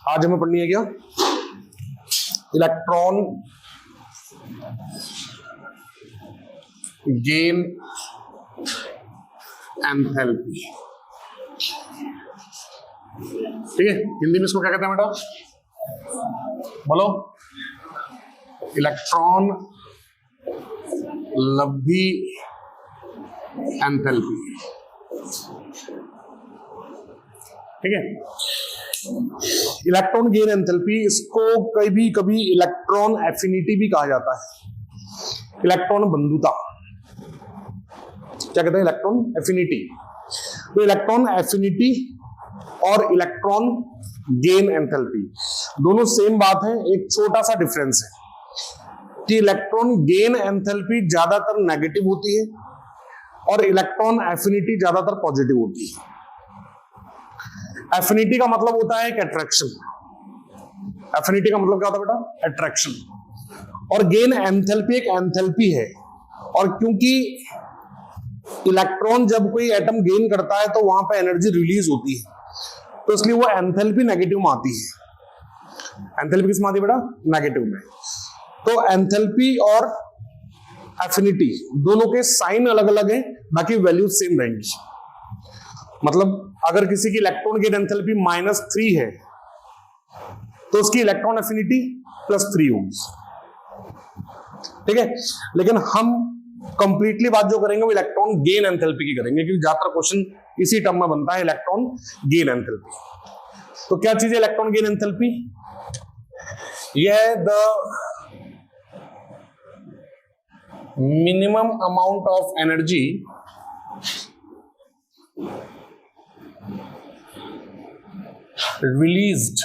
आज हमें पढ़नी है क्या? Electron gain enthalpy. ठीक है, हिंदी में इसको क्या कहते हैं बेटा? बोलो। इलेक्ट्रॉन लब्धी एंथैल्पी। ठीक है, इलेक्ट्रॉन गेन एंथैल्पी, इसको कभी कभी इलेक्ट्रॉन एफिनिटी भी कहा जाता है। इलेक्ट्रॉन बंधुता क्या कहते हैं? Electron affinity. तो इलेक्ट्रॉन एफिनिटी और इलेक्ट्रॉन गेन एंथैल्पी दोनों सेम बात है, एक छोटा सा डिफरेंस है कि इलेक्ट्रॉन गेन एंथैल्पी ज्यादातर नेगेटिव होती है और इलेक्ट्रॉन एफिनिटी ज्यादातर पॉजिटिव होती है। एफिनिटी का मतलब होता है एक अट्रैक्शन। एफिनिटी का मतलब क्या होता है बेटा? अट्रैक्शन। और गेन एंथैल्पी एक एंथैल्पी है, और क्योंकि इलेक्ट्रॉन जब कोई एटम गेन करता है तो वहां पे एनर्जी रिलीज होती है, तो इसलिए वो एंथैल्पी नेगेटिव में आती है। एंथैल्पी किस में आती है बेटा? नेगेटिव में। तो एंथैल्पी और एफिनिटी दोनों के साइन अलग अलग हैं, बाकी वैल्यू सेम रहेंगी। मतलब अगर किसी की इलेक्ट्रॉन गेन एंथैल्पी -3 है तो उसकी इलेक्ट्रॉन एफिनिटी +3 होगी। ठीक है, लेकिन हम कंप्लीटली बात जो करेंगे वो इलेक्ट्रॉन गेन एंथैल्पी की करेंगे, क्योंकि ज्यादातर क्वेश्चन इसी टर्म में बनता है, इलेक्ट्रॉन गेन एंथैल्पी। तो क्या चीज है इलेक्ट्रॉन गेन एंथैल्पी? यह है the minimum amount of energy released,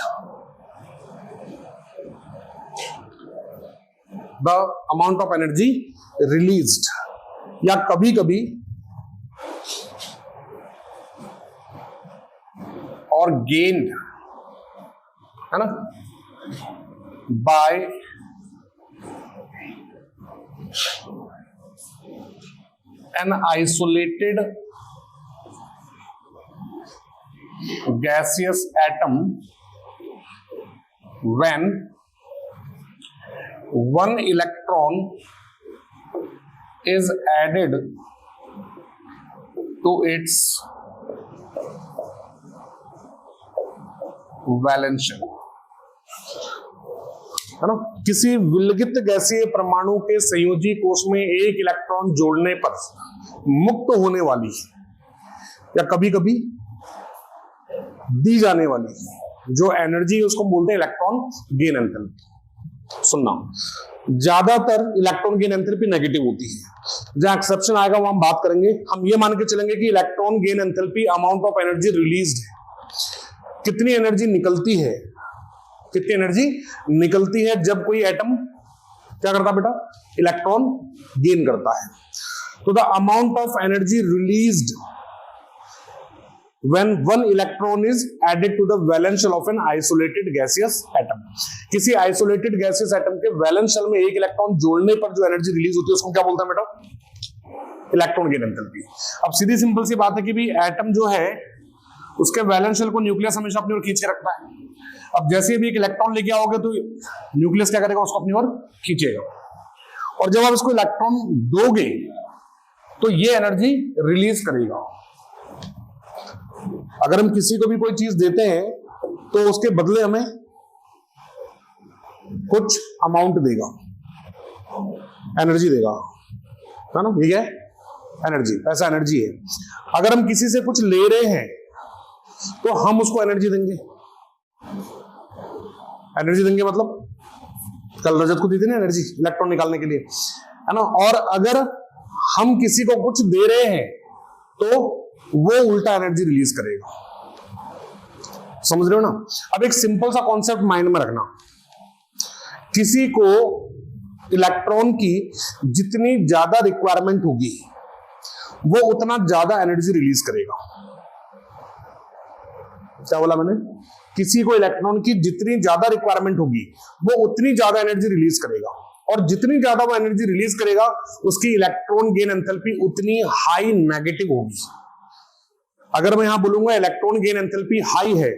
the amount of energy released, या कभी कभी और gained, है ना, by an isolated gaseous atom when one electron is added to its valence shell, है ना। किसी विलगित गैसीय परमाणु के संयोजी कोष में एक इलेक्ट्रॉन जोड़ने पर मुक्त होने वाली या कभी कभी दी जाने वाली जो एनर्जी है उसको बोलते हैं इलेक्ट्रॉन गेन एंथैल्पी। सुनना, ज्यादातर इलेक्ट्रॉन गेन एंथैल्पी नेगेटिव होती है। जहां एक्सेप्शन आएगा वो हम बात करेंगे। हम ये मान के चलेंगे कि electron gain enthalpy amount of energy released है, कितनी एनर्जी निकलती है, कितनी एनर्जी निकलती है जब कोई एटम क्या करता है बेटा? इलेक्ट्रॉन गेन करता है। तो the amount of energy released when one electron is added to the valence shell of an isolated gaseous atom, किसी isolated gaseous atom के valence shell में एक इलेक्ट्रॉन जोड़ने पर जो एनर्जी रिलीज होती है उसको क्या बोलते हैं बेटा? Electron gain enthalpy. अब सीधी सिंपल सी बात है कि भी एटम जो है उसके वैलेंस शेल को न्यूक्लियस हमेशा अपनी ओर खींच के रखता है। अब जैसे भी एक इलेक्ट्रॉन लेके आओगे तो न्यूक्लियस क्या करेगा? उसको अपनी ओर खींचेगा, और जब आप इसको इलेक्ट्रॉन दोगे तो ये एनर्जी रिलीज करेगा। अगर हम किसी को भी कोई चीज देते हैं तो उसके बदले हमें कुछ अमाउंट देगा, एनर्जी देगा, है ना। ये है एनर्जी, पैसा एनर्जी है। अगर हम किसी से कुछ ले रहे हैं तो हम उसको एनर्जी देंगे। एनर्जी देंगे मतलब कल रजत को दी थी ना एनर्जी इलेक्ट्रॉन निकालने के लिए, है ना। और अगर हम किसी को कुछ दे रहे हैं तो वो उल्टा एनर्जी रिलीज करेगा। समझ रहे हो ना। अब एक सिंपल सा कॉन्सेप्ट माइंड में रखना, किसी को इलेक्ट्रॉन की जितनी ज्यादा रिक्वायरमेंट होगी वो उतना ज्यादा एनर्जी रिलीज करेगा। क्या बोला मैंने? किसी को इलेक्ट्रॉन की जितनी ज्यादा रिक्वायरमेंट होगी वो उतनी ज्यादा एनर्जी रिलीज करेगा, और जितनी ज्यादा वो एनर्जी रिलीज करेगा उसकी इलेक्ट्रॉन गेन एंथैल्पी उतनी हाई नेगेटिव होगी। अगर मैं यहां बोलूंगा इलेक्ट्रॉन गेन एंथैल्पी हाई है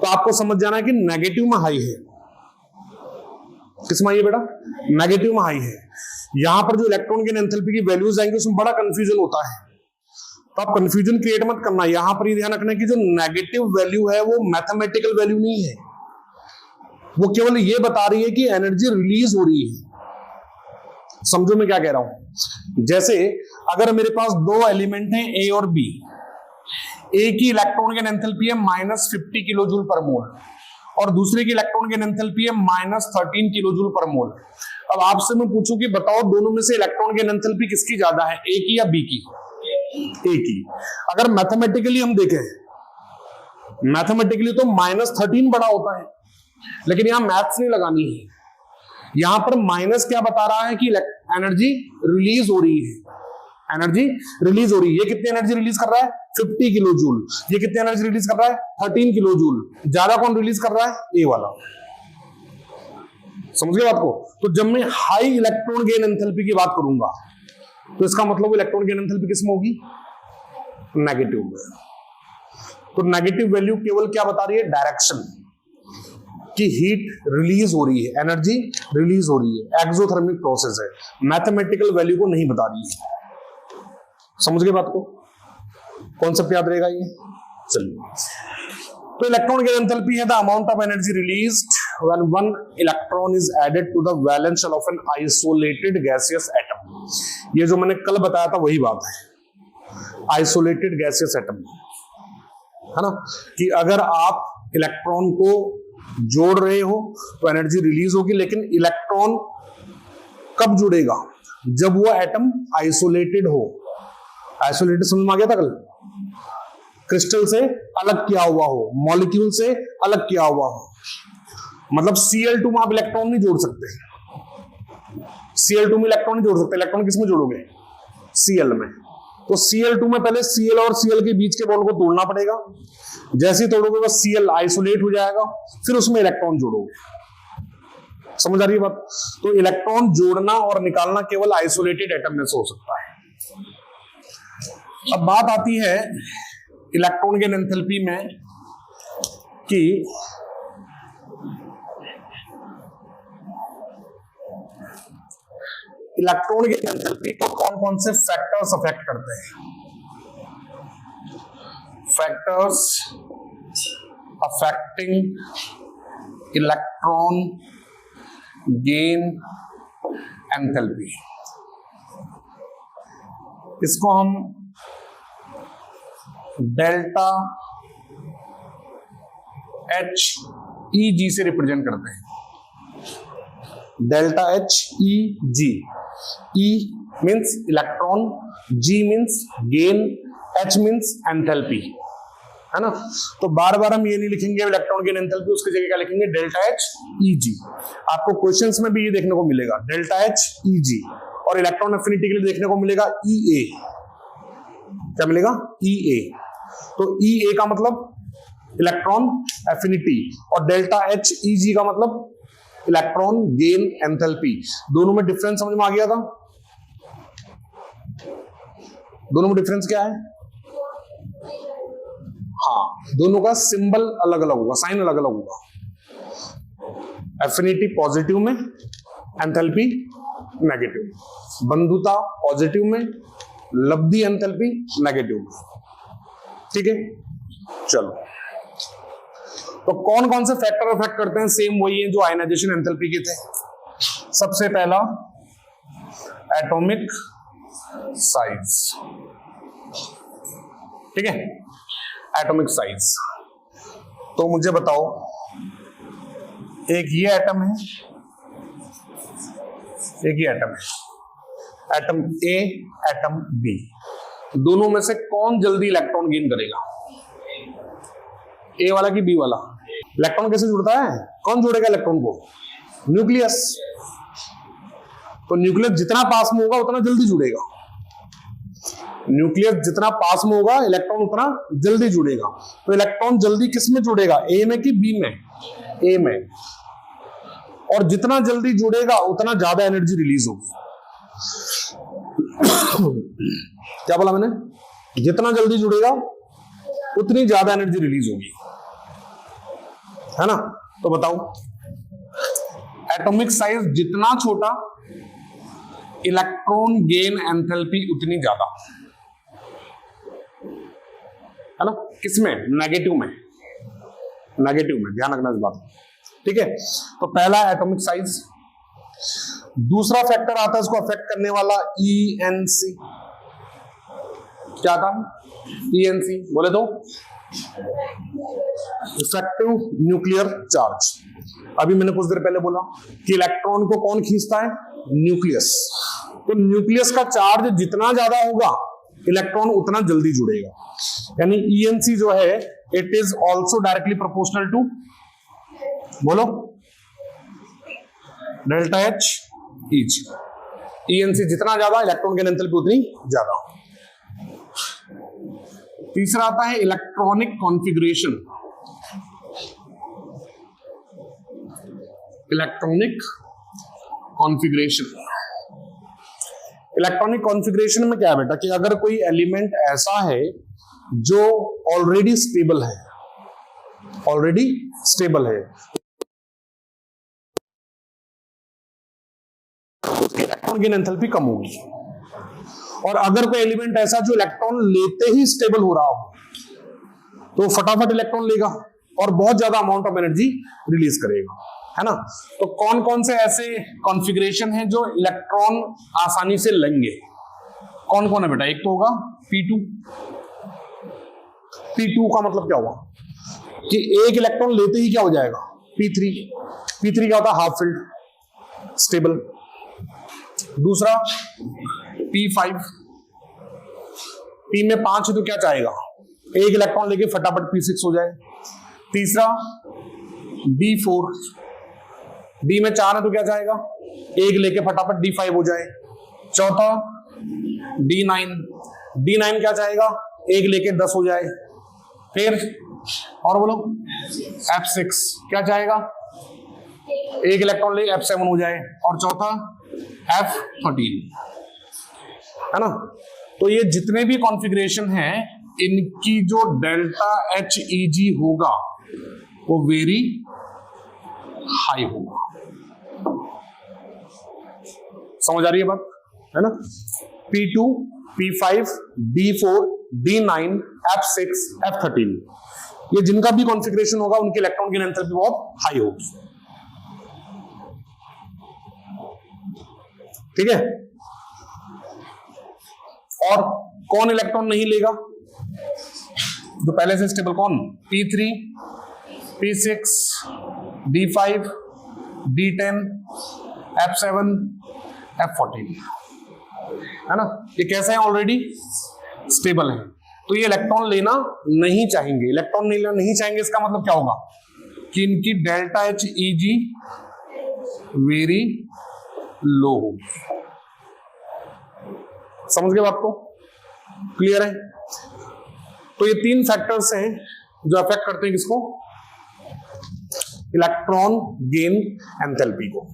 तो आपको समझ जाना है कि नेगेटिव में हाई है। किसमें हाई है बेटा? नेगेटिव में हाई है। यहां पर जो इलेक्ट्रॉन गेन एंथैल्पी की वैल्यूज आएंगे उसमें बड़ा कंफ्यूजन होता है, तो आप कंफ्यूजन क्रिएट मत करना। यहां पर ये ध्यान रखना कि जो नेगेटिव वैल्यू है वो मैथमेटिकल वैल्यू नहीं है, वो केवल ये बता रही है कि एनर्जी रिलीज हो रही है। समझो मैं क्या कह रहा हूं। जैसे अगर मेरे पास दो एलिमेंट हैं ए और बी, ए की इलेक्ट्रॉन गेन एंथैल्पी है -50 किलो जूल पर मोल और दूसरे की इलेक्ट्रॉन गेन एंथैल्पी है -13 किलो जूल पर मोल। अब आपसे मैं पूछूं कि बताओ दोनों में से इलेक्ट्रॉन गेन एंथैल्पी किसकी ज्यादा है, ए की या बी की? ए की। अगर मैथमेटिकली हम देखें, मैथमेटिकली तो -13 बड़ा होता है, लेकिन यहां मैथ्स नहीं लगानी है। यहां पर माइनस क्या बता रहा है कि एनर्जी रिलीज हो रही है, एनर्जी रिलीज हो रही है। ये कितनी एनर्जी रिलीज कर रहा है? 50 किलो जूल। ये कितनी एनर्जी रिलीज कर रहा है? 13 किलो जूल। ज्यादा कौन रिलीज कर रहा है? ए वाला। समझ गए बात को? तो जब मैं हाई इलेक्ट्रॉन गेन एंथैल्पी की बात करूंगा तो इसका मतलब इलेक्ट्रॉन गेन एंथैल्पी किसमें होगी? नेगेटिव में। तो नेगेटिव वैल्यू केवल क्या बता रही है? डायरेक्शन कि हीट रिलीज हो रही है, एनर्जी रिलीज हो रही है, एक्सोथर्मिक प्रोसेस है, मैथमेटिकल वैल्यू को नहीं बता रही है। समझ गए बात को? कॉन्सेप्ट याद रहेगा ये? चलिए, तो इलेक्ट्रॉन गेन एंथैल्पी है the amount of energy released when one electron is added to the valence shell of an isolated gaseous atom. ये जो मैंने कल बताया था वही बात है, आइसोलेटेड गैसियस एटम, है ना, कि अगर आप इलेक्ट्रॉन को जोड़ रहे हो तो एनर्जी रिलीज होगी, लेकिन इलेक्ट्रॉन कब जुड़ेगा? जब वो एटम आइसोलेटेड हो। आइसोलेटेड समझ में आ गया था कल? क्रिस्टल से अलग किया हुआ हो, मॉलिक्यूल से अलग किया हुआ हो। मतलब Cl2 में आप इलेक्ट्रॉन नहीं जोड़ सकते, Cl2 में इलेक्ट्रॉन नहीं जोड़ सकते। इलेक्ट्रॉन किसमें जोड़ोगे? Cl में। तो Cl2 में पहले Cl और Cl के बीच के बॉन्ड को तोड़ना पड़ेगा। जैसे ही तोड़ोगे बस Cl आइसोलेट हो जाएगा, फिर उसमें इलेक्ट्रॉन जोड़ोगे। समझ आ रही है बात? तो इलेक्ट्रॉन जोड़ना और निकालना केवल आइसोलेटेड एटम में से हो सकता है। अब बात आती है इलेक्ट्रॉन गेन एंथैल्पी में कि इलेक्ट्रॉन गेन एंथैल्पी को कौन कौन से फैक्टर्स अफेक्ट करते हैं। Factors affecting electron gain enthalpy, इसको हम डेल्टा एच ई जी से रिप्रेजेंट करते हैं। Delta H E G. E means electron, G means gain, H means enthalpy, है ना। तो बार बार हम ये नहीं लिखेंगे इलेक्ट्रॉन गेन एंथैल्पी, उसकी जगह क्या लिखेंगे? डेल्टा एच ई जी। आपको क्वेश्चंस में भी ये देखने को मिलेगा, डेल्टा एच ई जी, और इलेक्ट्रॉन एफिनिटी के लिए देखने को मिलेगा ई ए। क्या मिलेगा? ई ए। तो ई ए का मतलब इलेक्ट्रॉन एफिनिटी और डेल्टा एच ई जी का मतलब इलेक्ट्रॉन गेन एंथैल्पी। दोनों में डिफरेंस समझ में आ गया था? दोनों में डिफरेंस क्या है? हाँ, दोनों का सिंबल अलग अलग होगा, साइन अलग अलग होगा। एफिनिटी पॉजिटिव में, एंथैल्पी नेगेटिव। बंधुता पॉजिटिव में, लब्धि एंथैल्पी नेगेटिव में। ठीक है, चलो, तो कौन कौन से फैक्टर अफेक्ट करते हैं? सेम वही है जो आयनाइजेशन एंथैल्पी के थे। सबसे पहला एटॉमिक साइज। ठीक है, एटॉमिक साइज। तो मुझे बताओ, एक ये एटम है, एक ये एटम है, एटम ए, एटम बी। दोनों में से कौन जल्दी इलेक्ट्रॉन गेन करेगा? ए वाला कि बी वाला? इलेक्ट्रॉन कैसे जुड़ता है? कौन जोड़ेगा इलेक्ट्रॉन को? न्यूक्लियस। तो न्यूक्लियस जितना पास में होगा उतना जल्दी जुड़ेगा। न्यूक्लियस जितना पास में होगा इलेक्ट्रॉन उतना जल्दी जुड़ेगा। तो इलेक्ट्रॉन जल्दी किस में जुड़ेगा? ए में कि बी में? ए में। और जितना जल्दी जुड़ेगा उतना ज्यादा एनर्जी रिलीज होगी। क्या बोला मैंने? जितना जल्दी जुड़ेगा उतनी ज्यादा एनर्जी रिलीज होगी। है ना। तो बताओ, एटॉमिक साइज जितना छोटा, इलेक्ट्रॉन गेन एंथैल्पी उतनी ज्यादा, है ना। किसमें? नेगेटिव में, नेगेटिव में, ध्यान रखना इस बात को, ठीक है। तो पहला एटॉमिक साइज। दूसरा फैक्टर आता है इसको अफेक्ट करने वाला, ENC। क्या था? ENC बोले तो इफेक्टिव न्यूक्लियर चार्ज। अभी मैंने कुछ देर पहले बोला कि इलेक्ट्रॉन को कौन खींचता है? न्यूक्लियस। तो न्यूक्लियस का चार्ज जितना ज्यादा होगा, इलेक्ट्रॉन उतना जल्दी जुड़ेगा। यानी ENC जो है, it is also directly proportional to, बोलो, डेल्टा H ईच। ENC जितना ज्यादा, इलेक्ट्रॉन की एंथैल्पी उतनी ज्यादा। तीसरा आता है electronic configuration. Electronic configuration, electronic configuration में क्या है बेटा कि अगर कोई एलिमेंट ऐसा है जो ऑलरेडी स्टेबल है, ऑलरेडी स्टेबल है, उसकी इलेक्ट्रॉन गेन एंथैल्पी कम होगी। और अगर कोई एलिमेंट ऐसा जो इलेक्ट्रॉन लेते ही स्टेबल हो रहा हो, तो फटाफट इलेक्ट्रॉन लेगा और बहुत ज्यादा अमाउंट ऑफ एनर्जी रिलीज करेगा, है ना। तो कौन कौन से ऐसे कॉन्फ़िगरेशन हैं जो इलेक्ट्रॉन आसानी से लेंगे? कौन कौन है बेटा? एक तो होगा P2। P2 का मतलब क्या हुआ कि एक इलेक्ट्रॉन लेते ही क्या हो जाएगा? P3। P3 क्या होता है? Half filled, stable. दूसरा P5। P में 5 है तो क्या चाहेगा? एक इलेक्ट्रॉन लेके फटाफट P6 हो जाए। तीसरा D4। D में 4 है तो क्या चाहेगा? एक लेके फटाफट D5 हो जाए। चौथा D9। D9 क्या चाहेगा? एक लेके 10 हो जाए। फिर और बोलो F6 क्या चाहेगा? एक इलेक्ट्रॉन ले F7 हो जाए। और चौथा F13, है ना। तो ये जितने भी कॉन्फ़िगरेशन हैं, इनकी जो डेल्टा HEG होगा वो वेरी हाई होगा। समझ आ रही है बात, है ना। P2, P5, D4, D9, F6, F13, ये जिनका भी कॉन्फ़िगरेशन होगा उनकी इलेक्ट्रॉन की एंथैल्पी बहुत हाई होगी, ठीक है। और कौन इलेक्ट्रॉन नहीं लेगा? जो पहले से स्टेबल, कौन? P3, P6, D5, D10, F7, F14, है ना। ये कैसे हैं? ऑलरेडी स्टेबल हैं, तो ये इलेक्ट्रॉन लेना नहीं चाहेंगे। इलेक्ट्रॉन लेना नहीं चाहेंगे, इसका मतलब क्या होगा कि इनकी डेल्टा HEG वेरी लो होगी। समझ गए बात को? क्लियर है? तो ये 3 फैक्टर्स हैं जो अफेक्ट करते हैं किसको? इलेक्ट्रॉन गेन एंथैल्पी को।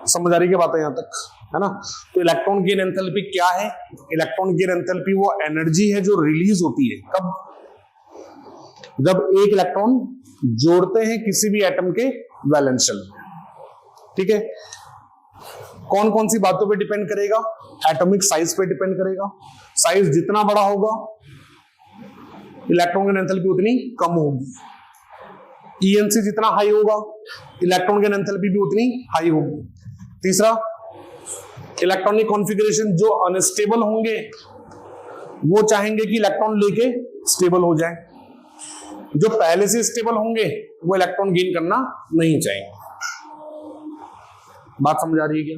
समझ आ रही है बात है यहां तक, है ना। तो इलेक्ट्रॉन गेन एंथैल्पी क्या है? इलेक्ट्रॉन गेन एंथैल्पी वो एनर्जी है जो रिलीज होती है कब? जब एक इलेक्ट्रॉन जोड़ते हैं किसी भी एटम के वैलेंस शेल में, ठीक है। कौन कौन सी बातों पे डिपेंड करेगा? एटॉमिक साइज पे डिपेंड करेगा। साइज जितना बड़ा होगा, इलेक्ट्रॉन गेन एंथैल्पी उतनी कम होगी। ENC जितना हाई होगा, इलेक्ट्रॉन गेन एंथैल्पी भी उतनी हाई होगी। तीसरा, इलेक्ट्रॉनिक कॉन्फ़िगरेशन जो अनस्टेबल होंगे वो चाहेंगे कि इलेक्ट्रॉन लेके स्टेबल हो जाए। जो पहले से स्टेबल होंगे वो इलेक्ट्रॉन गेन करना नहीं चाहेंगे। बात समझ आ रही है क्या?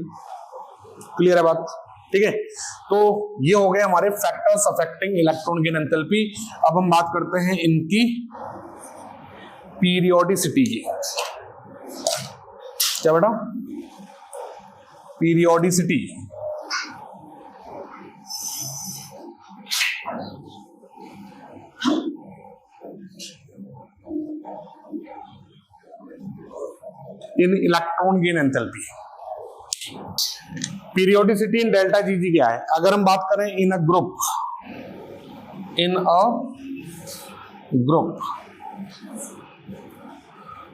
क्लियर है बात? ठीक है। तो ये हो गए हमारे factors affecting electron gain enthalpy. अब हम बात करते हैं इनकी पीरियोडिसिटी की। क्या बेटा? पीरियोडिसिटी। इन इलेक्ट्रॉन गेन एंथैल्पी, पीरियोडिसिटी इन डेल्टा जीजी क्या है? अगर हम बात करें इन अ ग्रुप,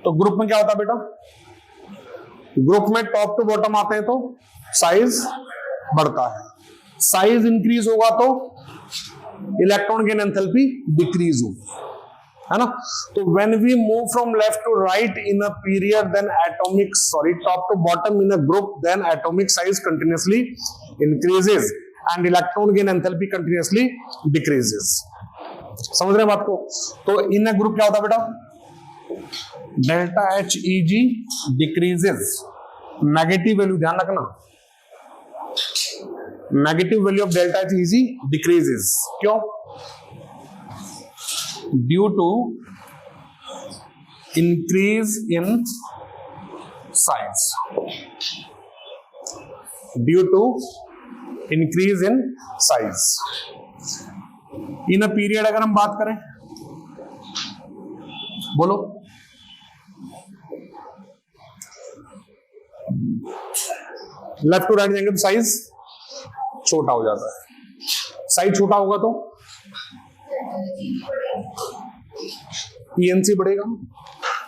तो ग्रुप में क्या होता है बेटा, ग्रुप में टॉप टू बॉटम आते हैं तो साइज बढ़ता है, साइज इंक्रीज होगा तो इलेक्ट्रॉन गेन एंथैल्पी डिक्रीज होगी, है ना। तो when we move from left to right in a period then atomic top to bottom in a group then atomic size continuously increases and electron gain enthalpy continuously decreases. समझ रहे हैं बात को। तो इन अ ग्रुप क्या होता है बेटा, delta H E G decreases, negative value ध्यान रखना, negative value of delta H E G decreases, क्यों, due to increase in size, due to increase in size. In a period अगर हम बात करें, बोलो, लेफ्ट टू राइट जाएंगे तो साइज छोटा हो जाता है, साइज छोटा होगा तो ईएनसी बढ़ेगा,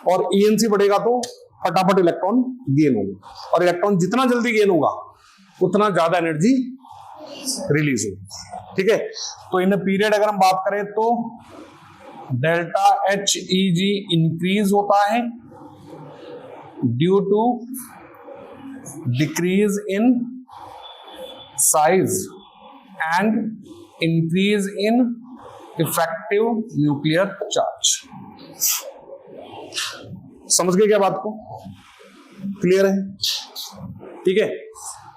और ईएनसी बढ़ेगा तो फटाफट इलेक्ट्रॉन गेन होगा, और इलेक्ट्रॉन जितना जल्दी गेन होगा उतना ज्यादा एनर्जी रिलीज होगी। ठीक है, तो इन पीरियड अगर हम बात करें तो delta H E G increase होता है due to decrease in size and increase in effective nuclear charge. समझ गए क्या बात को, क्लियर है, ठीक है।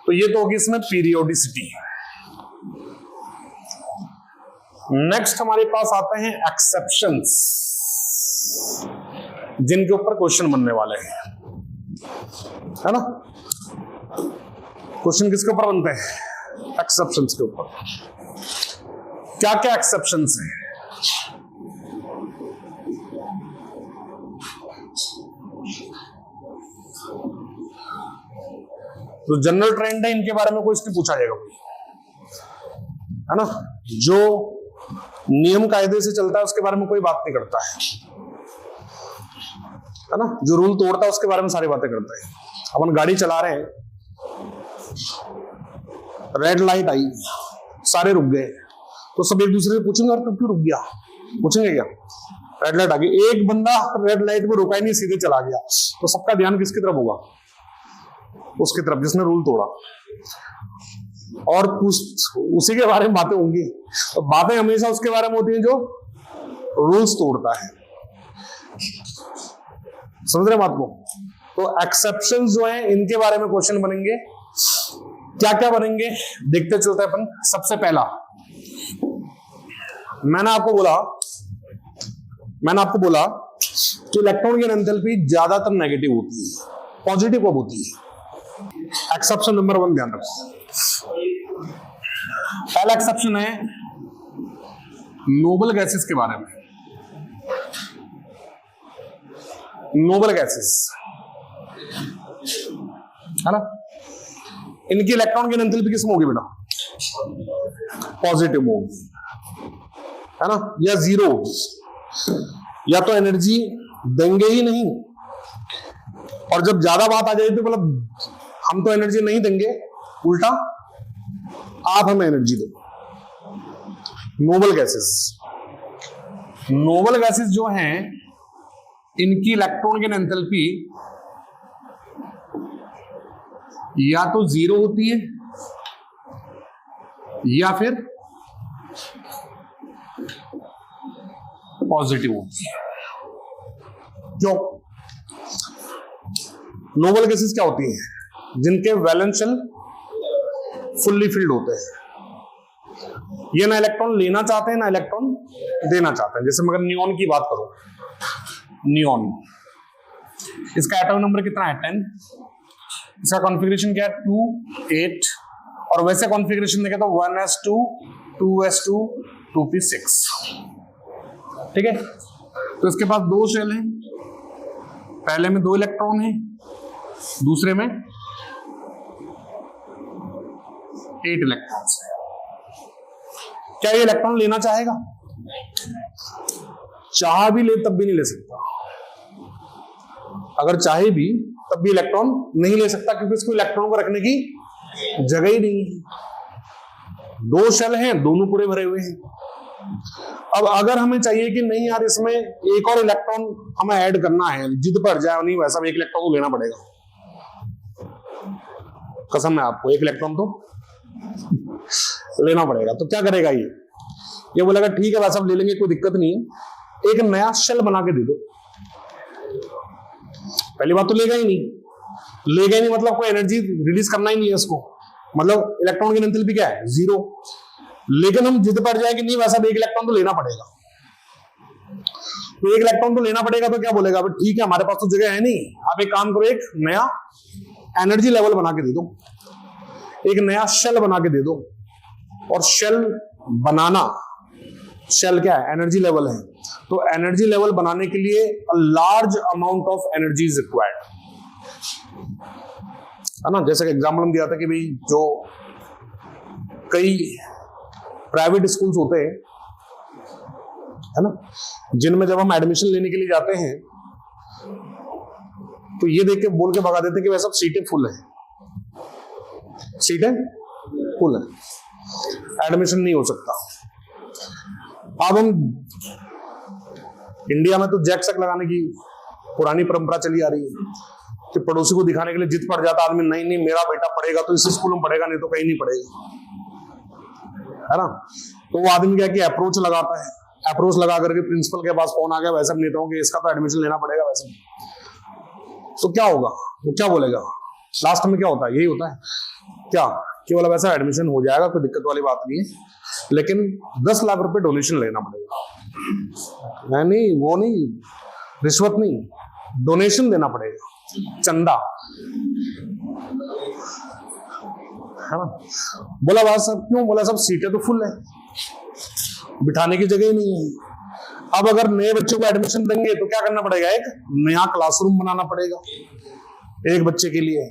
तो ये तो होगी इसमें पीरियोडिसिटी। नेक्स्ट हमारे पास आते हैं एक्सेप्शंस, जिनके ऊपर क्वेश्चन बनने वाले हैं, है ना। क्वेश्चन किसके ऊपर बनते हैं, एक्सेप्शंस के ऊपर। क्या क्या एक्सेप्शंस हैं, तो जनरल ट्रेंड है, इनके बारे में कोई इसने पूछा जाएगा कोई, है ना। जो नियम कायदे से चलता है उसके बारे में कोई बात नहीं करता है ना। जो रूल तोड़ता है उसके बारे में सारी बातें करता है। अपन गाड़ी चला रहे हैं, रेड लाइट आई, सारे रुक गए, तो सब एक दूसरे से पूछेंगे, तो क्यों रुक गया, पूछेंगे क्या, रेड लाइट आ गई, एक बंदा रेड लाइट में रुका ही नहीं, सीधे चला गया, तो सबका ध्यान किसकी तरफ होगा, उसकी तरफ जिसने रूल तोड़ा, और उसी के बारे में बातें होंगी। तो बातें हमेशा उसके बारे में होती हैं जो रूल्स तोड़ता है। समझ रहे बात को। तो एक्सेप्शंस जो है इनके बारे में क्वेश्चन बनेंगे। क्या क्या बनेंगे देखते चलते हैं अपन। सबसे पहला, मैंने आपको बोला कि इलेक्ट्रॉन की एंथैल्पी ज्यादातर नेगेटिव होती है, पॉजिटिव कब होती है। एक्सेप्शन नंबर 1 ध्यान रखो। पहला एक्सेप्शन है नोबल गैसेस के बारे में। नोबल गैसेस, है ना, इनकी इलेक्ट्रॉन की एंथैल्पी किस में होगी बेटा, पॉजिटिव में होगी, है ना, या जीरो, या तो एनर्जी देंगे ही नहीं, और जब ज्यादा बात आ जाएगी तो मतलब हम तो एनर्जी नहीं देंगे, उल्टा आप हमें एनर्जी दो। नोबल गैसेस, नोबल गैसेस जो हैं इनकी इलेक्ट्रॉन की एंथैल्पी या तो जीरो होती है या फिर पॉजिटिव होती है। क्यों? नोबल गैसेस क्या होती हैं, जिनके वैलेंस शेल फुल्ली फिल्ड होते हैं, ये ना इलेक्ट्रॉन लेना चाहते हैं ना इलेक्ट्रॉन देना चाहते हैं। जैसे मगर नियॉन की बात करो, नियॉन, इसका एटॉमिक नंबर कितना है 10, इसका कॉन्फ़िगरेशन क्या है 2 8, और वैसे कॉन्फ़िगरेशन देखें तो 1s2 2s2 2p6, ठीक है। तो इसके पास 2 शेल हैं, पहले में 2 इलेक्ट्रॉन हैं, दूसरे में 8 इलेक्ट्रॉन्स हैं। क्या ये इलेक्ट्रॉन लेना चाहेगा? चाह भी ले तब भी नहीं ले सकता, अगर चाहे भी तब भी इलेक्ट्रॉन नहीं ले सकता, क्योंकि इसको इलेक्ट्रॉन को रखने की जगह ही नहीं है। दो शेल हैं, दोनों पूरे भरे हुए हैं। अब अगर हमें चाहिए कि नहीं यार इसमें एक और इलेक्ट्रॉन हमें ऐड करना है, जिद पर जाए नहीं वैसा भी एक इलेक्ट्रॉन तो लेना पड़ेगा, कसम है आपको, एक इलेक्ट्रॉन तो लेना पड़ेगा। तो क्या करेगा ये बोलेगा ठीक है वैसा ले लेंगे, कोई दिक्कत नहीं है, एक नया शेल बना के दे दो। पहली बात तो लेगा ही नहीं, मतलब कोई एनर्जी रिलीज करना ही नहीं है उसको, मतलब इलेक्ट्रॉन की एंथैल्पी क्या है, 0। लेकिन हम जिद पड़ जाए कि नहीं वैसा भी एक इलेक्ट्रॉन तो लेना पड़ेगा, तो एक इलेक्ट्रॉन तो लेना पड़ेगा। तो क्या बोलेगा, ठीक है हमारे पास तो जगह है नहीं, आप एक काम करो, एक नया एनर्जी लेवल बना के दे दो, एक नया शेल बना के दे दो। और शेल बनाना, शेल क्या है, एनर्जी लेवल है, तो एनर्जी लेवल बनाने के लिए a large amount of energy is required, है ना। जैसे एग्जाम्पल हम दिया था कि भाई जो कई प्राइवेट स्कूल्स होते हैं, है ना, जिनमें जब हम एडमिशन लेने के लिए जाते हैं तो ये देख के बोल के भगा देते हैं कि वह सब सीटें फुल है, सीटें फुल है, एडमिशन नहीं हो सकता। अब हम इंडिया में तो जैक सक लगाने की पुरानी परंपरा चली आ रही है कि पड़ोसी को दिखाने के लिए जिद पड़ जाता आदमी, नहीं नहीं मेरा बेटा पढ़ेगा तो इस स्कूल में पढ़ेगा, नहीं तो कहीं नहीं पढ़ेगा, है ना। तो वो आदमी क्या कि अप्रोच लगाता है, अप्रोच लगा करके प्रिंसिपल के पास फोन आ गया वैसे नेताओं के, इसका तो एडमिशन लेना पड़ेगा वैसे। तो क्या होगा, वो क्या बोलेगा लास्ट में, क्या होता है, यही होता है क्या कि बोला वैसा एडमिशन हो जाएगा, कोई दिक्कत वाली बात नहीं है, लेकिन 10 लाख रुपए डोनेशन लेना पड़ेगा। नहीं वो नहीं, रिश्वत नहीं, डोनेशन देना पड़ेगा, चंदा, है ना। बोला बात सब क्यों, बोला सब सीटें तो फुल है, बिठाने की जगह ही नहीं है। अब अगर नए बच्चों को एडमिशन देंगे तो क्या करना पड़ेगा, एक नया क्लासरूम बनाना पड़ेगा, एक बच्चे के लिए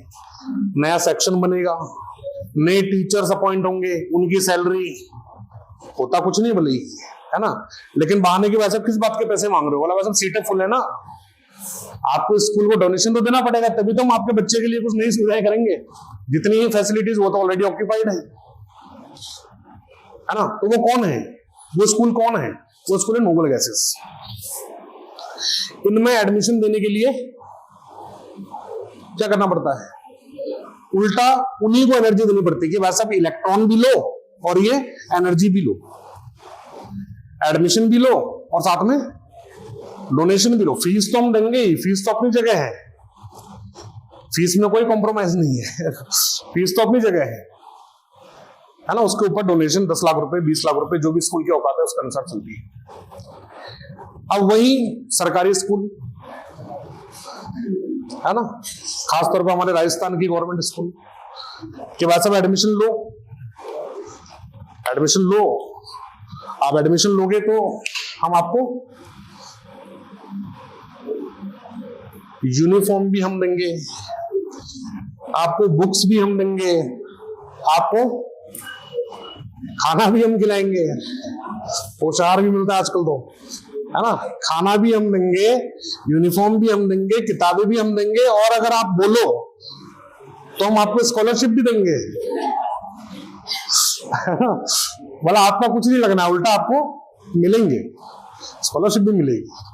नया सेक्शन बनेगा, नए टीचर्स अपॉइंट होंगे, उनकी सैलरी, होता कुछ नहीं भले, है ना। लेकिन बहाने की वैसे किस बात के पैसे मांग रहे हो, बोला वैसे सीटें फुल है ना, आपको स्कूल को डोनेशन तो देना पड़ेगा, तभी तो हम आपके बच्चे के लिए कुछ नई सुविधाएं करेंगे। जितनी ही फैसिलिटीज वो तो ऑलरेडी ऑक्यूपाइड है ना। तो वो कौन है, वो स्कूल कौन है, वो स्कूल है नोबल गैसेस। इनमें एडमिशन देने के लिए क्या करना पड़ता है, उल्टा उन्हीं को एनर्जी देनी पड़ती है कि वैसा भी इलेक्ट्रॉन भी लो और ये एनर्जी भी लो, एडमिशन भी लो और साथ में डोनेशन भी लो। फीस तो हम देंगे ही, फीस तो अपनी जगह है, फीस में कोई कॉम्प्रोमाइज नहीं है फीस तो अपनी जगह है ना। उसके ऊपर डोनेशन 10 लाख रुपए 20 लाख रुपए जो भी स्कूल की औकात है उसके अनुसार चलती है। अब वही सरकारी स्कूल, है ना, खासतौर पर हमारे राजस्थान की गवर्नमेंट स्कूल के बाद सब एडमिशन लो, एडमिशन लो। आप एडमिशन लोगे तो हम आपको यूनिफॉर्म भी हम देंगे, आपको बुक्स भी हम देंगे, आपको खाना भी हम खिलाएंगे, पोशाक भी मिलता है आजकल तो, है ना, खाना भी हम देंगे, यूनिफॉर्म भी हम देंगे, किताबें भी हम देंगे, और अगर आप बोलो तो हम आपको स्कॉलरशिप भी देंगे बोला आपका कुछ नहीं लगना, उल्टा आपको मिलेंगे, स्कॉलरशिप भी मिलेगी।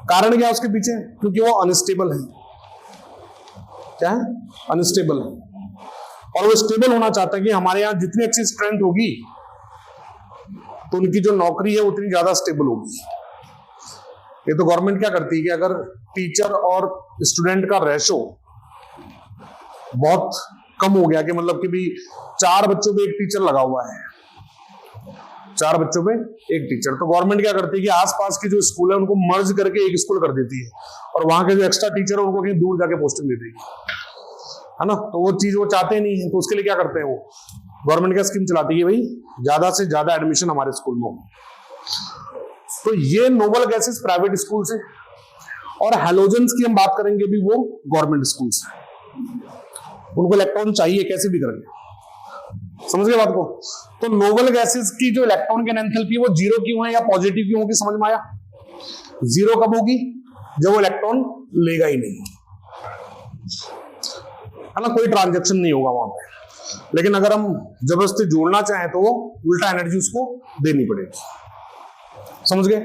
कारण क्या उसके पीछे, क्योंकि वो अनस्टेबल है। क्या है, अनस्टेबल है, और वो स्टेबल होना चाहता है कि हमारे यहाँ जितनी अच्छी स्ट्रेंथ होगी तो उनकी जो नौकरी है उतनी ज्यादा स्टेबल होगी। ये तो गवर्नमेंट क्या करती है कि अगर टीचर और स्टूडेंट का रेशो बहुत कम हो गया, कि मतलब कि भी 4 बच्चों पे एक टीचर लगा हुआ है, 4 बच्चों पे एक टीचर, तो गवर्नमेंट क्या करती है कि आसपास के जो स्कूल है उनको मर्ज करके एक स्कूल कर देती है, और वहां के जो एक्स्ट्रा टीचर है उनको कहीं दूर जाके पोस्टिंग दे देगी, है ना। तो वो चीज वो चाहते नहीं है, तो उसके लिए क्या करते हैं, वो गवर्नमेंट क्या स्कीम चलाती है, भाई ज्यादा से ज्यादा एडमिशन हमारे स्कूल में हो। तो ये नोबल गैसेस प्राइवेट स्कूल से, और हैलोजेंस की हम बात करेंगे भी, वो गवर्नमेंट स्कूल से। उनको इलेक्ट्रॉन चाहिए कैसे भी करके, समझ गए बात को। तो नोबल गैसेस की जो इलेक्ट्रॉन की एंथैल्पी वो 0 क्यों है या पॉजिटिव क्यों होगी, समझ में आया। 0 कब होगी, जब वो इलेक्ट्रॉन लेगा ही नहीं, है ना, कोई ट्रांजेक्शन नहीं होगा वहां पे। लेकिन अगर हम जबरदस्ती जोड़ना चाहें तो वो उल्टा एनर्जी उसको देनी पड़ेगी। समझ गए?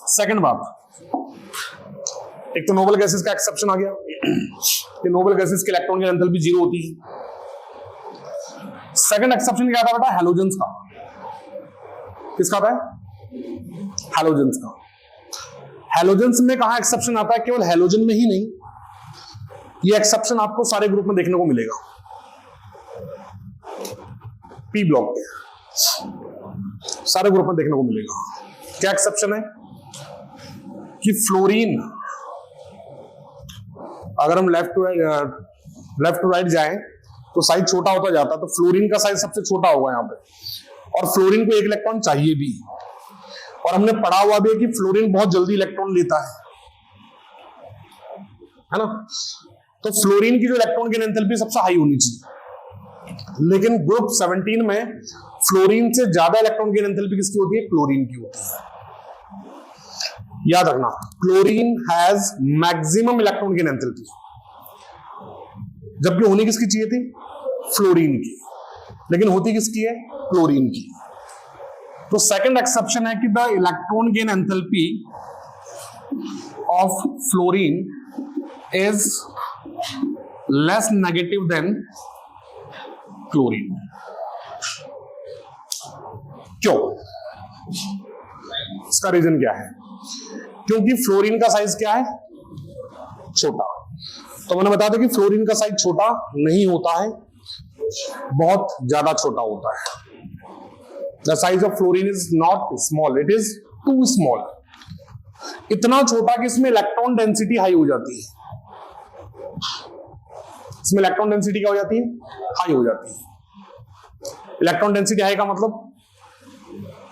सेकंड बात, एक तो नोबल गैसेस का एक्सेप्शन आ गया कि नोबल गैसेस के इलेक्ट्रॉन की एंथैल्पी 0 होती है। सेकंड एक्सेप्शन क्या था बेटा? हैलोजेंस का। किसका था? हैलोजेंस का। हैलोजेंस में कहां एक्सेप्शन आता है? केवल हैलोजन में ही नहीं, ये एक्सेप्शन आपको सारे ग्रुप में देखने को मिलेगा। पी ब्लॉक के सारे ग्रुप में देखने को मिलेगा। क्या एक्सेप्शन है? कि फ्लोरीन, अगर हम लेफ्ट टू राइट जाएं तो साइज छोटा होता जाता है, तो फ्लोरीन का साइज सबसे छोटा होगा यहां पे, और फ्लोरीन को 1 इलेक्ट्रॉन चाहिए भी। और हमने पढ़ा हुआ भी है कि फ्लोरीन बहुत जल्दी इलेक्ट्रॉन लेता है ना। तो फ्लोरीन की जो इलेक्ट्रॉन गेन एंथैल्पी सबसे हाई होनी चाहिए। लेकिन ग्रुप 17 में फ्लोरीन से ज्यादा इलेक्ट्रॉन गेन एंथैल्पी किसकी होती है? क्लोरीन की होती है। याद रखना, chlorine has maximum electron gain enthalpy, जबकि होनी किसकी चाहिए थी? फ्लोरीन की, लेकिन होती किसकी है? क्लोरीन की। तो सेकंड एक्सेप्शन है कि the electron gain enthalpy of fluorine is less negative than chlorine. क्यों? इसका रीजन क्या है? क्योंकि फ्लोरीन का साइज क्या है? छोटा। तो मैंने बताया था कि फ्लोरीन का साइज छोटा नहीं होता है, बहुत ज्यादा छोटा होता है। The size of fluorine is not small, it is too small. इतना छोटा कि इसमें इलेक्ट्रॉन डेंसिटी हाई हो जाती है। इसमें इलेक्ट्रॉन डेंसिटी क्या हो जाती है? हाई हो जाती है। इलेक्ट्रॉन डेंसिटी हाई का मतलब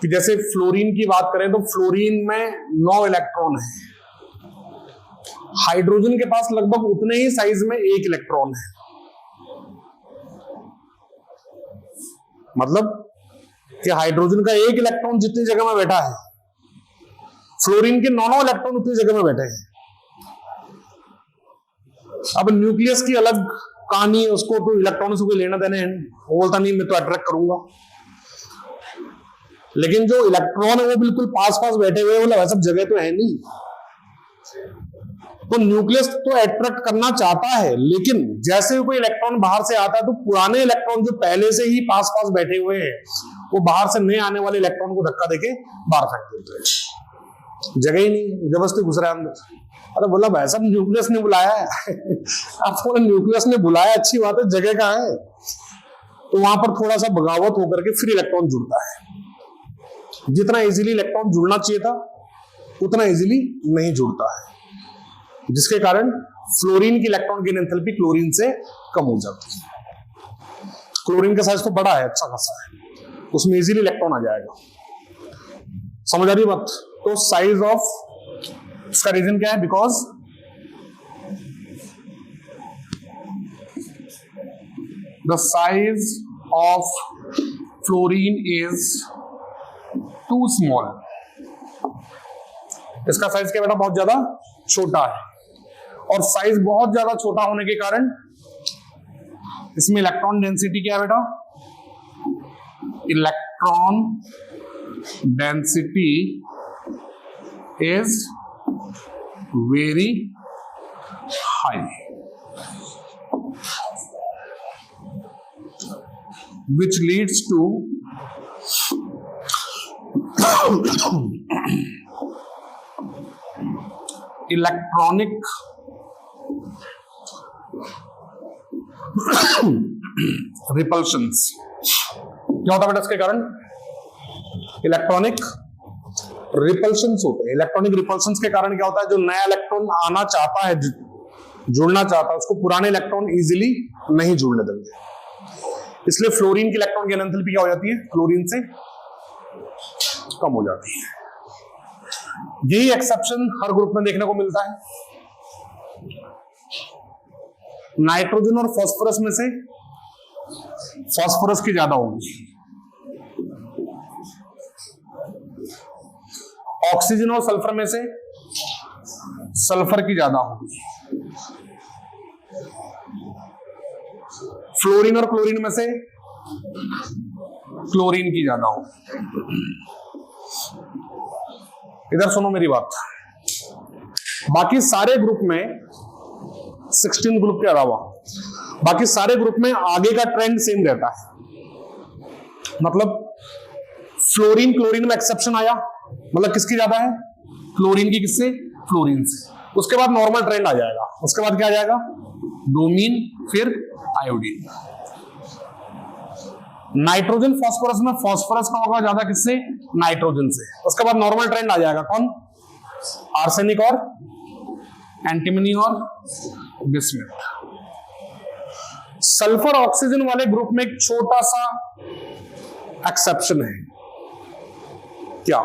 कि जैसे फ्लोरीन की बात करें तो फ्लोरीन में 9 इलेक्ट्रॉन है, हाइड्रोजन के पास लगभग उतने ही साइज में 1 इलेक्ट्रॉन है। मतलब कि हाइड्रोजन का 1 इलेक्ट्रॉन जितनी जगह में बैठा है, फ्लोरीन के 9 इलेक्ट्रॉन उतनी जगह में बैठे हैं। अब न्यूक्लियस की अलग कहानी है, उसको तो इलेक्ट्रॉन से कोई लेना देना है, वो बोलता नहीं मैं तो अट्रैक्ट करूंगा। लेकिन जो इलेक्ट्रॉन है वो बिल्कुल पास पास बैठे हुए, मतलब वैसा जगह तो है नहीं। तो न्यूक्लियस तो अट्रैक्ट करना चाहता है, लेकिन जैसे कोई इलेक्ट्रॉन बाहर से आता है तो पुराने इलेक्ट्रॉन जो पहले से ही पास पास बैठे हुए हैं वो बाहर से नए आने वाले इलेक्ट्रॉन को धक्का देके बाहर फेंक देते हैं। जगह ही नहीं, जबरदस्ती घुस रहा है अंदर। अरे बोला भाई साहब न्यूक्लियस ने बुलाया है आपको न्यूक्लियस ने बुलाया, अच्छी बात है, जगह कहाँ है? तो वहां पर थोड़ा सा बगावत होकर के फिर इलेक्ट्रॉन जुड़ता है। जितना इजीली इलेक्ट्रॉन जुड़ना चाहिए था उतना इजीली नहीं जुड़ता है, जिसके कारण फ्लोरीन की इलेक्ट्रॉन गेन एंथैल्पी क्लोरीन से कम हो जाती है। क्लोरीन का साइज तो बड़ा है, अच्छा खासा है, उसमें इजीली इलेक्ट्रॉन आ जाएगा। समझ आ रही बात? तो साइज ऑफ, इसका रीजन क्या है? Because the size of fluorine is too small. इसका साइज क्या बेटा? बहुत ज्यादा छोटा है, और साइज बहुत ज्यादा छोटा होने के कारण इसमें इलेक्ट्रॉन डेंसिटी क्या है बेटा? Electron density is very high, which leads to electronic repulsions. क्या होता है बेटा इसके कारण? इलेक्ट्रॉनिक रिपल्शंस होते हैं। इलेक्ट्रॉनिक रिपल्शंस के कारण क्या होता है? जो नया इलेक्ट्रॉन आना चाहता है, जुड़ना चाहता है, उसको पुराने इलेक्ट्रॉन इजीली नहीं जुड़ने देंगे। इसलिए फ्लोरीन की इलेक्ट्रॉन गेन एंथैल्पी क्या हो जाती है? क्लोरीन से कम हो जाती है। यही एक्सेप्शन हर ग्रुप में देखने को मिलता है। नाइट्रोजन और फास्फोरस में से फास्फोरस की ज्यादा होगी, ऑक्सीजन और सल्फर में से सल्फर की ज्यादा होगी। फ्लोरीन और क्लोरीन में से क्लोरीन की ज्यादा होगी। इधर सुनो मेरी बात, बाकी सारे ग्रुप में 16 ग्रुप के अलावा बाकी सारे ग्रुप में आगे का ट्रेंड सेम रहता है। मतलब फ्लोरीन क्लोरीन में एक्सेप्शन आया, मतलब किसकी ज्यादा है? क्लोरीन की। किससे? फ्लोरीन से। उसके बाद नॉर्मल ट्रेंड आ जाएगा। उसके बाद क्या आ जाएगा? ब्रोमीन, फिर आयोडीन। नाइट्रोजन फॉस्फोरस में फॉस्फोरस का होगा ज्यादा, किससे? नाइट्रोजन से। उसके बाद नॉर्मल ट्रेंड आ जाएगा कौन? आर्सेनिक और एंटीमनी और बिस्मथ। सल्फर ऑक्सीजन वाले ग्रुप में एक छोटा सा एक्सेप्शन है। क्या?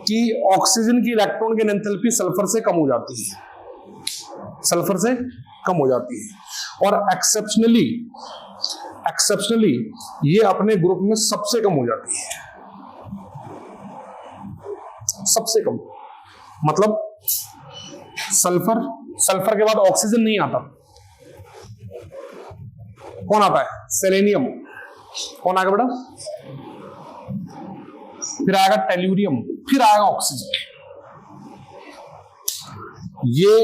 कि ऑक्सीजन की इलेक्ट्रॉन की एंथैल्पी सल्फर से कम हो जाती है, सल्फर से कम हो जाती है। और एक्सेप्शनली ये अपने ग्रुप में सबसे कम हो जाती है, सबसे कम। मतलब सल्फर के बाद ऑक्सीजन नहीं आता। कौन आता है? सेलेनियम। कौन आएगा बेटा? फिर आएगा टेल्यूरियम, फिर आएगा ऑक्सीजन। ये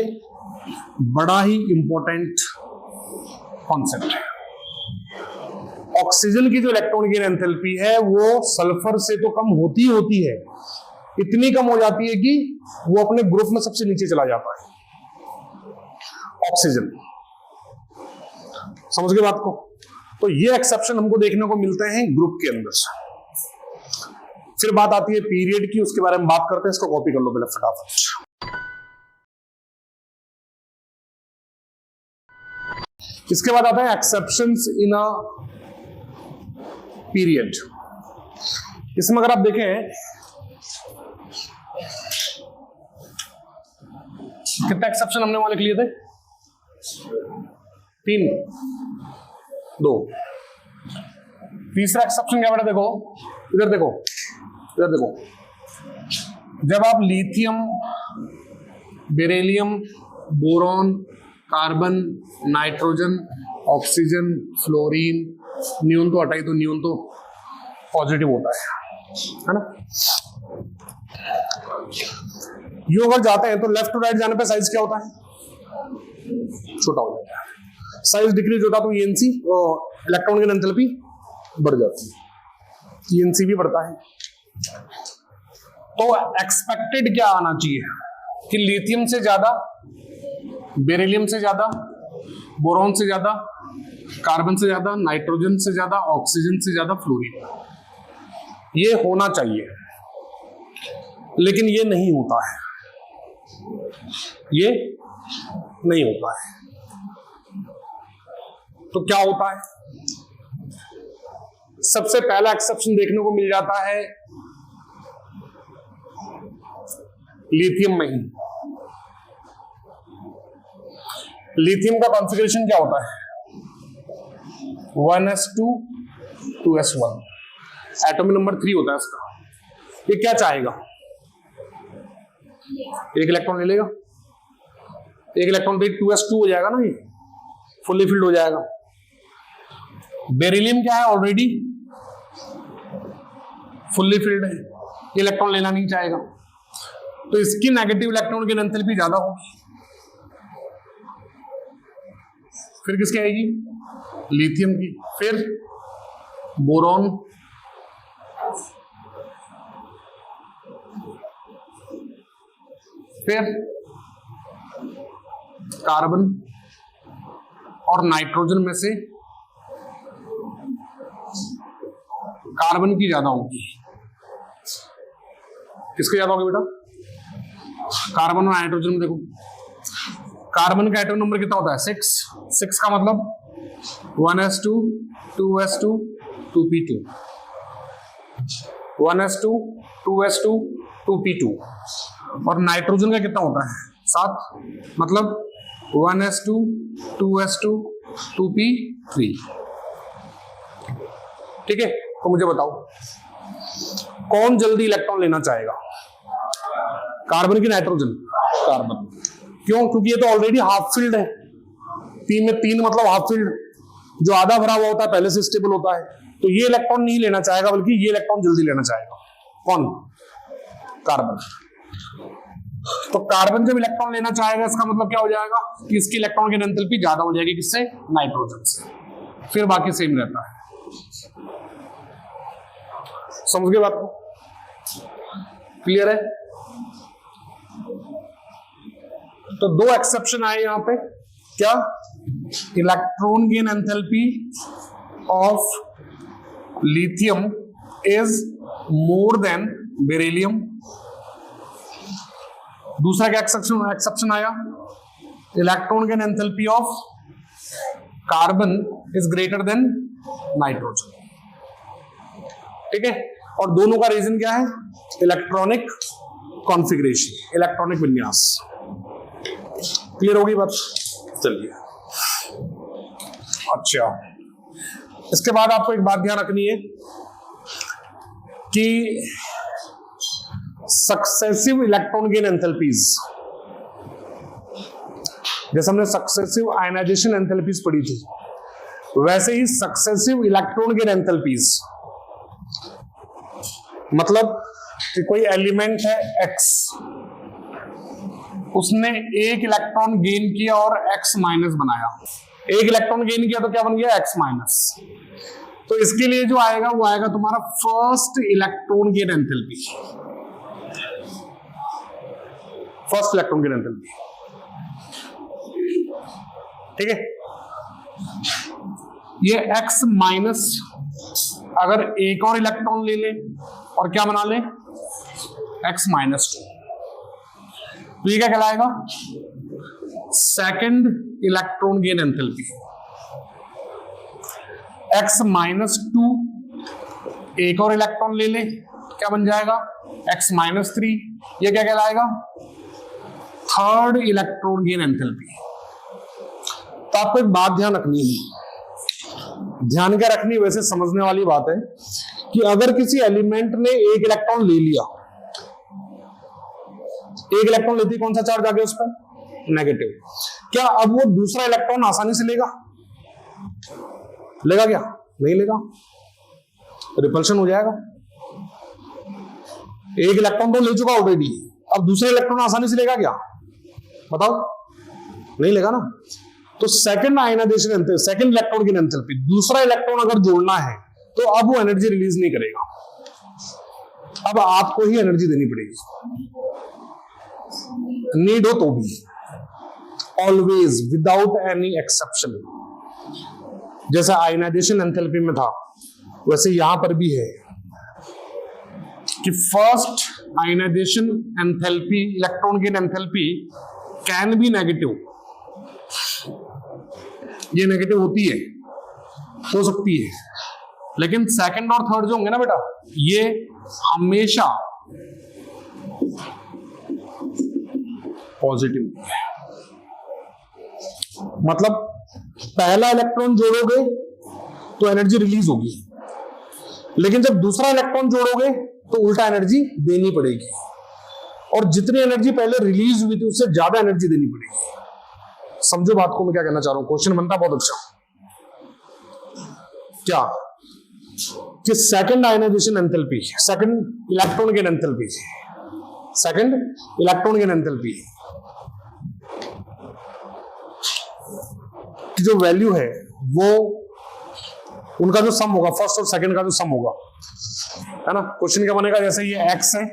बड़ा ही इंपॉर्टेंट कॉन्सेप्ट है। ऑक्सीजन की जो इलेक्ट्रॉन की एंथैल्पी है वो सल्फर से तो कम होती है, इतनी कम हो जाती है कि वो अपने ग्रुप में सबसे नीचे चला जाता है ऑक्सीजन। समझ गए बात को? तो ये एक्सेप्शन हमको देखने को मिलते हैं ग्रुप के अंदर। फिर बात आती है पीरियड की, उसके बारे में बात करते हैं। इसको कॉपी कर लो पहले फटाफट। इसके बाद आता है एक्सेप्शंस इन अ पीरियड। इसमें अगर आप देखें कितने एक्सेप्शन हमने वहां लिख लिए थे? 3, 2। तीसरा एक्सेप्शन क्या बेटा? देखो इधर देखो, इधर देखो। जब आप lithium, beryllium, boron, carbon, nitrogen, oxygen, fluorine, neon तो हटाई, तो नियोन तो पॉजिटिव होता है ना? ये अगर जाते हैं तो लेफ्ट टू राइट जाने पे साइज क्या होता है? छोटा हो जाता है। साइज डिक्रीज होता तो ENC इलेक्ट्रॉन की एंथैल्पी बढ़ जाती है, ENC भी बढ़ता है। तो एक्सपेक्टेड क्या आना चाहिए कि लिथियम से ज्यादा, बेरिलियम से ज्यादा, बोरॉन से ज्यादा, कार्बन से ज्यादा, नाइट्रोजन से ज्यादा, ऑक्सीजन से ज्यादा, फ्लोरीन। ये होना चाहिए, लेकिन ये नहीं होता है, ये नहीं होता है। तो क्या होता है? सबसे पहला एक्सेप्शन देखने को मिल जाता है लिथियम में ही। लिथियम का कॉन्फ़िगरेशन क्या होता है? 1s2 2s1, एटॉमिक नंबर 3 होता है इसका। ये क्या चाहेगा? एक इलेक्ट्रॉन ले लेगा, एक इलेक्ट्रॉन पे 2s2 हो जाएगा ना, ये फुल्ली फिल्ड हो जाएगा। बेरिलियम क्या है? ऑलरेडी फुल्ली फिल्ड है, ये इलेक्ट्रॉन लेना नहीं चाहेगा, तो इसकी नेगेटिव इलेक्ट्रॉन की एंथैल्पी ज्यादा होगी। फिर किसकी आएगी? लिथियम की। फिर बोरॉन, फिर कार्बन और नाइट्रोजन में से कार्बन की ज्यादा होगी। किसकी ज्यादा होगी बेटा? कार्बन और नाइट्रोजन में देखो, कार्बन का एटॉमिक नंबर कितना होता है? 6 का मतलब 1s2 2s2 2p2, 1s2 2s2 2p2। और नाइट्रोजन का कितना होता है? 7, मतलब 1s2 2s2 2p3। ठीक है, तो मुझे बताओ कौन जल्दी इलेक्ट्रॉन लेना चाहेगा? कार्बन की नाइट्रोजन? कार्बन। क्यों? क्योंकि ये तो ऑलरेडी हाफ फिल्ड है, 3 में 3 मतलब हाफ फील्ड, जो आधा भरा हुआ होता है पहले से स्टेबल होता है, तो ये इलेक्ट्रॉन नहीं लेना चाहेगा, बल्कि ये इलेक्ट्रॉन जल्दी लेना चाहेगा। कौन? कार्बन। तो कार्बन जब इलेक्ट्रॉन लेना चाहेगा, इसका मतलब क्या हो जाएगा कि इसकी इलेक्ट्रॉन की एंथैल्पी ज्यादा हो जाएगी, किससे? नाइट्रोजन से। फिर बाकी सेम रहता है। समझ गए बात को? क्लियर है? तो 2 एक्सेप्शन आए यहां पे। क्या? Electron gain enthalpy of lithium is more than beryllium. दूसरा क्या एक्सेप्शन आया? Electron gain enthalpy of carbon is greater than nitrogen. ठीक है? और दोनों का रीजन क्या है? इलेक्ट्रॉनिक कॉन्फ़िगरेशन, इलेक्ट्रॉनिक विन्यास। क्लियर होगी बात? चलिए, अच्छा, इसके बाद आपको एक बात ध्यान रखनी है कि सक्सेसिव इलेक्ट्रॉन गेन एंथैल्पीज, जैसे हमने सक्सेसिव आयनाइजेशन एंथैल्पीज पढ़ी थी, वैसे ही सक्सेसिव इलेक्ट्रॉन गेन एंथैल्पीज, मतलब कि कोई एलिमेंट है X, उसने एक इलेक्ट्रॉन गेन किया और X माइनस बनाया। एक इलेक्ट्रॉन गेन किया तो क्या बन गया? X minus. तो इसके लिए जो आएगा वो आएगा तुम्हारा first electron gain enthalpy. First electron gain enthalpy, ठीक है? ये X माइनस अगर एक और इलेक्ट्रॉन ले ले और क्या बना ले? X माइनस 2, तो ये क्या कहलाएगा? Second electron gain enthalpy. X minus 2 एक और इलेक्ट्रॉन ले ले, क्या बन जाएगा? X minus 3। ये क्या कहलाएगा? Third electron gain enthalpy. तो आपको एक बात ध्यान रखनी है, ध्यान क्या रखनी, वैसे समझने वाली बात है कि अगर किसी एलिमेंट ने एक इलेक्ट्रॉन ले लिया, एक इलेक्ट्रॉन लेती कौन सा चार्ज आ गया उस पर? नेगेटिव। क्या अब वो दूसरा इलेक्ट्रॉन आसानी से लेगा? लेगा क्या? नहीं लेगा, रिपल्शन हो जाएगा। एक इलेक्ट्रॉन तो ले चुका ऑलरेडी, अब दूसरा इलेक्ट्रॉन आसानी से लेगा क्या? बताओ, नहीं लेगा ना। तो सेकंड आयनाइजेशन, सेकंड इलेक्ट्रॉन की एंथैल्पी, दूसरा इलेक्ट्रॉन अगर जोड़ना है तो अब वो एनर्जी रिलीज नहीं करेगा, अब आपको ही एनर्जी देनी पड़ेगी, नीड हो तो भी, ऑलवेज, विदाउट एनी एक्सेप्शन। जैसा आयनाइजेशन एंथैल्पी में था, वैसे यहां पर भी है कि first ionisation enthalpy, electron gain enthalpy can be negative. ये नेगेटिव होती है, हो सकती है, लेकिन सेकंड और थर्ड जो होंगे ना बेटा, ये हमेशा पॉजिटिव। मतलब पहला इलेक्ट्रॉन जोड़ोगे तो एनर्जी रिलीज होगी, लेकिन जब दूसरा इलेक्ट्रॉन जोड़ोगे तो उल्टा एनर्जी देनी पड़ेगी, और जितनी एनर्जी पहले रिलीज हुई थी उससे ज्यादा एनर्जी देनी पड़ेगी। समझो बात को मैं क्या कहना चाह रहा हूं, क्वेश्चन बनता बहुत अच्छा। क्या? कि second ionisation enthalpy, second electron gain enthalpy, second electron gain enthalpy की जो वैल्यू है वो उनका जो सम होगा, फर्स्ट और सेकंड का जो सम होगा, है ना। क्वेश्चन क्या बनेगा? जैसे ये X है,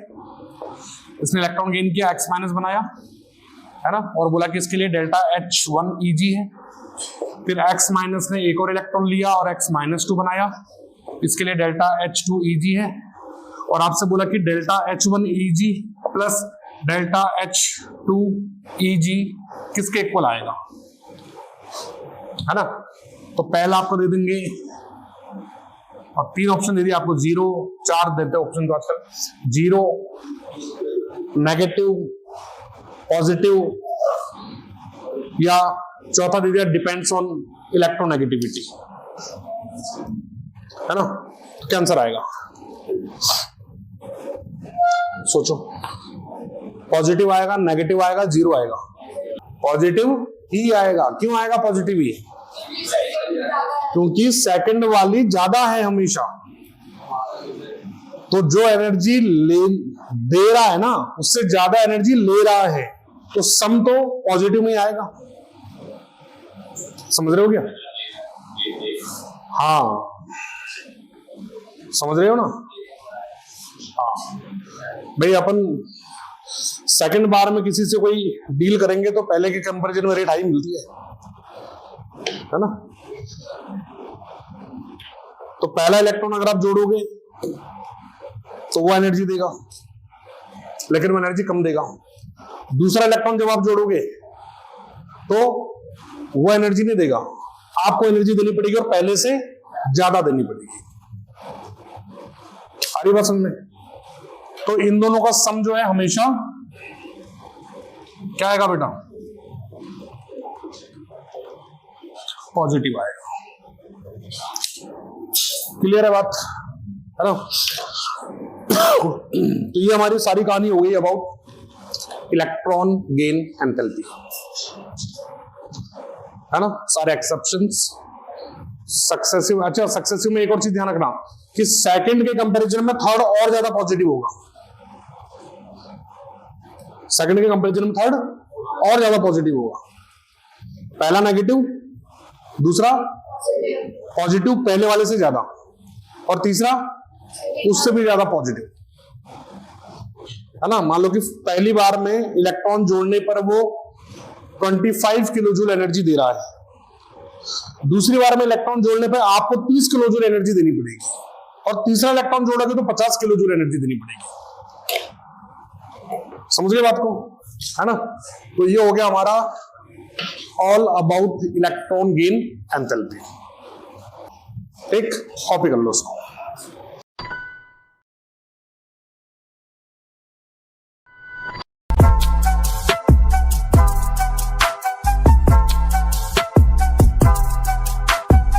इसने इलेक्ट्रॉन गेन किया, X माइनस बनाया, है ना, और बोला कि इसके लिए डेल्टा H1 Eg है। फिर X माइनस ने एक और इलेक्ट्रॉन लिया और X माइनस 2 बनाया, इसके लिए डेल्टा H2 Eg है, और आपसे बोला कि delta H1 Eg plus delta H2 Eg किसके इक्वल आएगा, है ना। तो पहला आपको दे देंगे, अब 3 ऑप्शन दे दिए आपको, 0, 4 देते ऑप्शन तो आजकल, 0, नेगेटिव, पॉजिटिव, या चौथा दे दिया डिपेंड्स ऑन इलेक्ट्रोनेगेटिविटी, है ना। तो क्या आंसर आएगा? सोचो, पॉजिटिव आएगा, नेगेटिव आएगा, जीरो आएगा। पॉजिटिव ही आएगा। क्यों आएगा पॉजिटिव ही? क्योंकि सेकंड वाली ज्यादा है हमेशा। तो जो एनर्जी दे रहा है ना, उससे ज्यादा एनर्जी ले रहा है, तो सम तो पॉजिटिव में आएगा। समझ रहे हो क्या? हाँ, समझ रहे हो ना? हाँ भाई, अपन सेकंड बार में किसी से कोई डील करेंगे तो पहले के कंपैरिजन में रेट हाई मिलती है ना? तो पहला इलेक्ट्रॉन अगर आप जोड़ोगे तो वो एनर्जी देगा, लेकिन वो एनर्जी कम देगा। दूसरा इलेक्ट्रॉन जब आप जोड़ोगे तो वो एनर्जी नहीं देगा, आपको एनर्जी देनी पड़ेगी और पहले से ज्यादा देनी पड़ेगी। आ रही बात समझ में? तो इन दोनों का सम जो है हमेशा क्या आएगा बेटा? पॉजिटिव आएगा। क्लियर है बात, है ना? तो ये हमारी सारी कहानी हो गई अबाउट इलेक्ट्रॉन गेन एंथैल्पी, है ना? सारे एक्सेप्शंस, सक्सेसिव। अच्छा, सक्सेसिव में एक और चीज ध्यान रखना कि सेकंड के कंपैरिजन में थर्ड और ज्यादा पॉजिटिव होगा। सेकंड के कंपैरिजन में थर्ड और ज्यादा पॉजिटिव होगा। पहला नेगेटिव, दूसरा पॉजिटिव पहले वाले से ज्यादा, और तीसरा उससे भी ज्यादा पॉजिटिव, है ना? मान लो कि पहली बार में इलेक्ट्रॉन जोड़ने पर वो 25 किलो जूल एनर्जी दे रहा है। दूसरी बार में इलेक्ट्रॉन जोड़ने पर आपको 30 किलो जूल एनर्जी देनी पड़ेगी, और तीसरा इलेक्ट्रॉन जोड़ोगे तो 50 किलो जूल एनर्जी देनी पड़ेगी। समझ गए बात को, है ना? तो ये हो गया हमारा all about electron gain enthalpy. एक कॉपी कर लो उसको।